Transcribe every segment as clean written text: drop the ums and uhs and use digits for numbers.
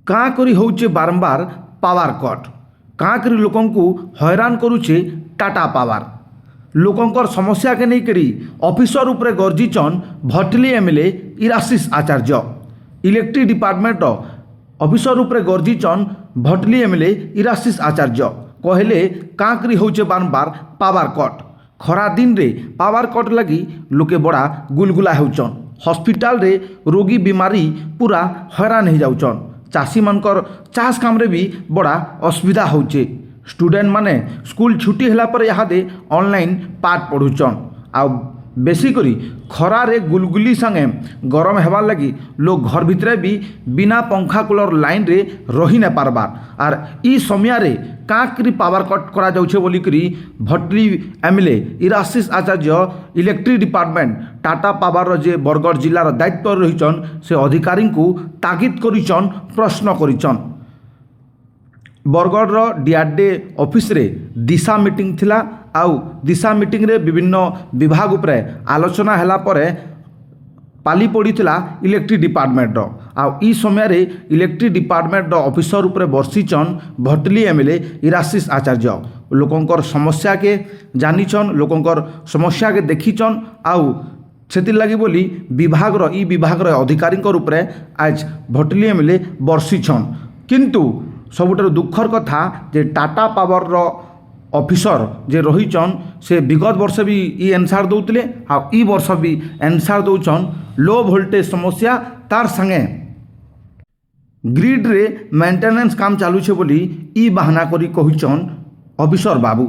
କାଁ କରି ହେଉଛେ ବାରମ୍ବାର ପାୱାର କଟ୍। କାଁ କରି ଲୋକଙ୍କୁ ହଇରାଣ କରୁଛେ ଟାଟା ପାୱାର। ଲୋକଙ୍କର ସମସ୍ୟାକେ ନେଇକରି ଅଫିସର ଉପରେ ଗର୍ଜିଛନ୍ ଭଟଲି ଏମଏଲଏ ଇରାଶିଷ ଆଚାର୍ଯ୍ୟ। ଇଲେକ୍ଟ୍ରିକ୍ ଡିପାର୍ଟମେଣ୍ଟର ଅଫିସର ଉପରେ ଗର୍ଜିଛନ୍ ଭଟଲି ଏମଏଲଏ ଇରାଶିଷ ଆଚାର୍ଯ୍ୟ। କହିଲେ କାଁ କରି ହେଉଛେ ବାରମ୍ବାର ପାୱାର କଟ୍। ଖରା ଦିନରେ ପାୱାର କଟ୍ ଲାଗି ଲୋକେ ବଡ଼ା ଗୁଲଗୁଲା ହେଉଛନ୍। ହସ୍ପିଟାଲରେ ରୋଗୀ ବିମାରୀ ପୁରା ହଇରାଣ ହେଇଯାଉଛନ୍। ଚାଷୀମାନଙ୍କର ଚାଷ କାମରେ ବି ବड़ा असुविधा होचे। स्टूडेंट माने स्कूल छुट्टी होला पर इहादे ऑनलाइन पाठ पढ़ुचन। आ बेसी करी खरारे गुलगुली संगे गरम हेबार लगी लोग घर भितरे भी बिना पंखा कूलर लाइन रे रही न पारबार। आर ई समयारे काकरी पावर कट करा जाउछे बोली करी भटली एमएलए इराशिष आचार्य इलेक्ट्रिक डिपार्टमेंट टाटा पावर जे बरगढ़ जिलार दायित्व रहीचन से अधिकारी को तागिद करिचन, प्रश्न करिचन। बरगढ़ डीआरडे ऑफिस रे दिशा मीटिंग थिला। आउ दिशा मीटिंग रे विभिन्न विभाग उपरे आलोचना हैला परे पाली पड़ीला इलेक्ट्रिक डिपार्टमेंट आउ ई समय रे इलेक्ट्रिक डिपार्टमेंट ऑफिसर उपरे बर्षिचन भटली एमएलए इराशिष आचार्य। लोकंकर समस्या के जानिछन, लोकंकर समस्या के देखिछन। आउ सेतिर लगी बोली विभाग रो ई विभाग रो अधिकारी उपरे आज भटली एमएलए बर्षिछन। किंतु सबुठारु दुखर कथा जे टाटा पावर रो ऑफिसर जे रहीचन से विगत वर्ष भी ई एनसार दौले आ ई वर्ष भी एनसार दौचन लो वोल्टेज समस्या तार संगे ग्रिड रे मेंटेनेंस काम चालू छे बोली ई बहाना करी कहिचन ऑफिसर बाबू।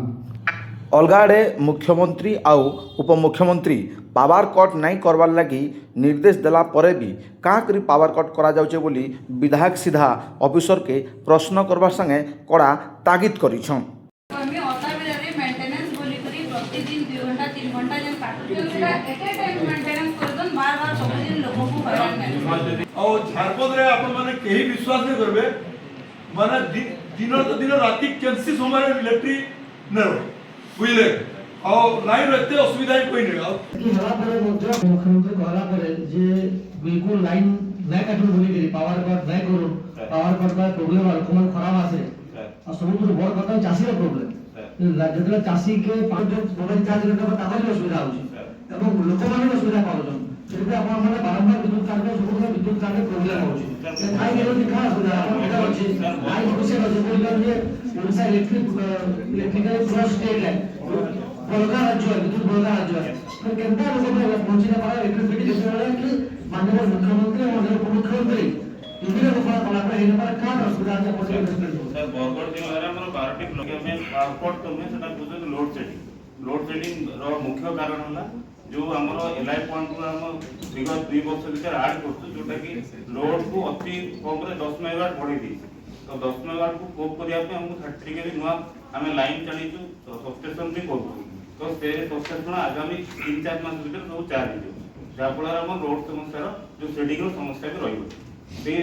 अलगा आड़े मुख्यमंत्री आउ उपमुख्यमंत्री पावर कट नहीं करवार लगी निर्देश देला परे भी काँ करी पावर कट करा जाउछे बोली विधायक सीधा ऑफिसर के प्रश्न करवार संगे कड़ा तागिद करिछन। और झारखंड रे आपण माने केही विश्वास नहीं करबे माने दिन तो दिन राति केनसी समय इलेक्ट्रिक न बुझले और लाइन रहते असुविधा कोई नहीं कि हला परे मुख्य मुख्यमंत्री कहला परे जे बिल्कुल लाइन नै काटू बोली करी पावर कट नै करू पावर कट का प्रॉब्लम लोकमन खराब आसे और सबुठ बड़ कथा चासी रो प्रॉब्लम जेतला चासी के पांच मोबाइल चार्ज करबा ताकि असुविधा होची এবং লোকମାନେ ଅସୁବିଧା ପାଉଛନ୍। ସେଥିପାଇଁ ଆପଣ ମାନେ ବାରମ୍ବାର ବିଦ୍ୟୁତ କାଟରେ ସବୁବେଳେ ବିଦ୍ୟୁତ କାଟରେ ପ୍ରୋବ୍ଲେମ ହଉଛି। କାଇଁ କେମିତି କାଁ ଅସୁବିଧା ଆପଣ ଏଟା ଅଛି କାଇଁ ବିଷୟ ଅଛି କହିଲେ ଯେ ଓଡ଼ିଶା ଇଲେକ୍ଟ୍ରିକାଲ ପୁରା ଷ୍ଟେଟ୍ है ବଳକା ରାଜ୍ୟ ବିଦ୍ୟୁତ ବଳକା ରାଜ୍ୟ ତ କେନ୍ତା ଲୋକ ପହଞ୍ଚି ନା ପାରେ ଇଲେକ୍ଟ୍ରିସିଟି ଯେତେବେଳେ କି ମାନନୀୟ ମୁଖ୍ୟମନ୍ତ୍ରୀ ଏବଂ ମାନନୀୟ ଉପମୁଖ୍ୟମନ୍ତ୍ରୀ ବିଭିନ୍ନ ଘୋଷଣା କଲା ପରେ ଏଇ ନମ୍ବର କାଁ ଅସୁବିଧା ଅଛି ଆପଣ सर बरगढ़ जिले में हमर 12टी ब्लॉक में पावर कट में सेटा बुझे लोड शेडिंग रो मुख्य कारण होला जो हमरो एलआई पॉइंट को हम विगत 2 वर्ष भीतर ऐड करछु जोटा कि लोड को अति कम रे 10 मेगावाट बढ़ी दी। तो 10 मेगावाट को कोप करिया पे हमको फैक्ट्री के भी नुआ हमें लाइन चलीचु सबस्टेशन भी करू। तो से सबस्टेशन आगामी 3-4 मास भीतर सब चार्ज हो जा फल हम रोड समस्या जो शेडिंग रो समस्या भी रहिबो। से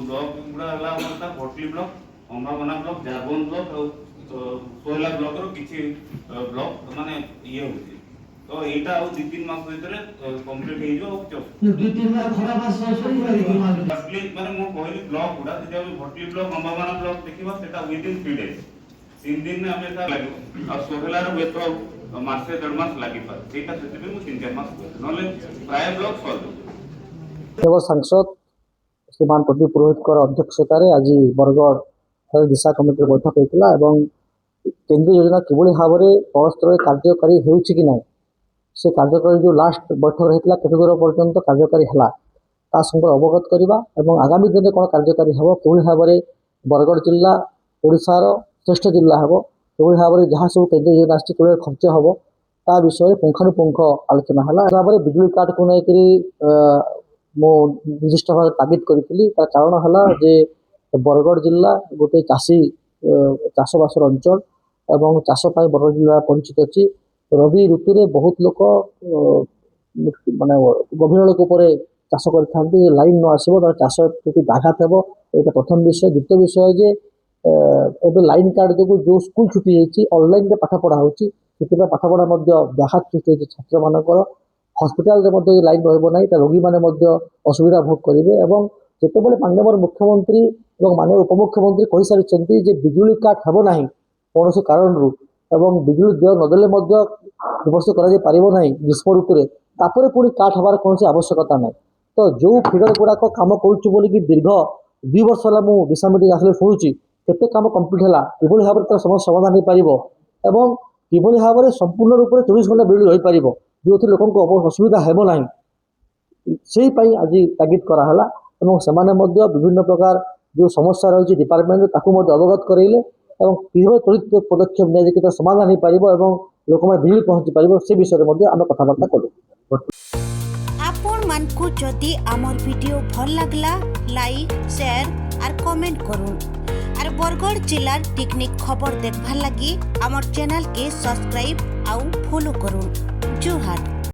ब्लॉक गुडा हला हमर भटली ब्लॉक, अंबाबना ब्लॉक, जागोन ब्लॉक और सोयला ब्लॉक रो किछि ब्लॉक माने ये होती। तो एटा और 2-3 मास भीतर कंप्लीट हे जो 2-3 मास खरा मास सही वाली फर्स्टली माने मो कहली ब्लॉक गुडा जे भटली ब्लॉक अंबाबना ब्लॉक देखिबा सेटा विदिन 3 डेज 3 दिन में हमें लागो और सोहला रो बेतो मास से 1.5 मास लागि पर सेटा सेते भी मो 3-4 मास नले प्राय ब्लॉक सॉल्व देव सांसद श्रीमान प्रदीप पुरोहित अध्यक्षतार आज बरगढ़ दिशा कमिटी बैठक होता और केंद्रीय योजना किभली भाव में तल स्तर में कार्यकारी होउछि कि ना से कार्यकारी जो लास्ट बैठक रही केते दूर पर्यंत कार्यकारी है संगे अवगत करवा और आगामी दिन में कौन कार्यकारी हम कि भाव में बरगढ़ जिला ओडिशार श्रेष्ठ जिला हम कि भाव में जहाँ सब केंद्रीय योजना आस खर्च हम ता विषय पुंखानुपुंख आलोचना है। भाव में बिजुली कार्ड को लेकर मो निर्दिष्ट भाव तागिद करी तार कारण है जे बरगढ़ जिला गोटे चाषी चाषबास अंचल और चाष बरगढ़ जिला परिचित अच्छी रवि ऋतु रे बहुत लोक माने गभीर लोक चाष करते लाइन न आसो तार चाष प्रति आघात हो। ये प्रथम विषय। द्वितीय विषय जे एबे लाइन कार्ड जो जो स्कूल छुट्टी जाइए ऑनलाइन पाठ पढ़ा होची पाठपढ़ा व्याघात सृष्टि छात्र मानकर हॉस्पिटल रे लाइन रहिबो नै रोगी माने असुविधा भोग करेंगे और ଯେତେବେଳେ ମାନ୍ୟବର ମୁଖ୍ୟମନ୍ତ୍ରୀ ଏବଂ ମାନ୍ୟବର ଉପମୁଖ୍ୟମନ୍ତ୍ରୀ କହିସାରିଛନ୍ତି ଯେ ବିଜୁଳି କାଟ ହେବ ନାହିଁ କୌଣସି କାରଣରୁ ଏବଂ ବିଜୁଳି ଦେୟ ନଦେଲେ ମଧ୍ୟ ବ୍ୟବସ୍ଥା କରାଯାଇ ପାରିବ ନାହିଁ ଗ୍ରୀଷ୍ମ ଋତୁରେ, ତାପରେ ପୁଣି କାଟ ହେବାର କୌଣସି ଆବଶ୍ୟକତା ନାହିଁ। ତ ଯେଉଁ ଫିଗର ଗୁଡ଼ାକ କାମ କରୁଛୁ ବୋଲିକି ଦୀର୍ଘ 2 ବର୍ଷ ହେଲା ମୁଁ ଦିଶା ମିଟିଂ ଆସିଲେ ଶୁଣୁଛି କେତେ କାମ କମ୍ପ୍ଲିଟ୍ ହେଲା, କିଭଳି ଭାବରେ ତାର ସମସ୍ୟା ସମାଧାନ ହୋଇପାରିବ ଏବଂ କିଭଳି ଭାବରେ ସମ୍ପୂର୍ଣ୍ଣ ରୂପରେ 24 ଘଣ୍ଟା ବିଜୁଳି ରହିପାରିବ ଯେଉଁଥିରେ ଲୋକଙ୍କୁ ଅସୁବିଧା ହେବ ନାହିଁ, সেই ପାଇଁ ଆଜି ତାଗିଦ କରାହେଲା ଏବଂ ସେମାନେ ମଧ୍ୟ ବିଭିନ୍ନ ପ୍ରକାର ଯେଉଁ ସମସ୍ୟା ରହିଛି ଡିପାର୍ଟମେଣ୍ଟରେ ତାକୁ ମଧ୍ୟ ଅବଗତ କରାଇଲେ ଏବଂ କିଭଳି ତ୍ୱରିତ ପଦକ୍ଷେପ ନିଆଯାଇକି ତାର ସମାଧାନ ହୋଇପାରିବ ଏବଂ ଲୋକମାନେ ବିଜୁଳି ପହଞ୍ଚି ପାରିବ ସେ ବିଷୟରେ ମଧ୍ୟ ଆମେ କଥାବାର୍ତ୍ତା କଲୁ। आपण मानकु जदि आमर वीडियो भल लागला लाइक शेयर और कमेंट करूँ और बरगढ़ जिलार टेक्निक खबर देखभार लगी आमर चैनल के सब्सक्राइब आउ फॉलो करूँ। जोहार।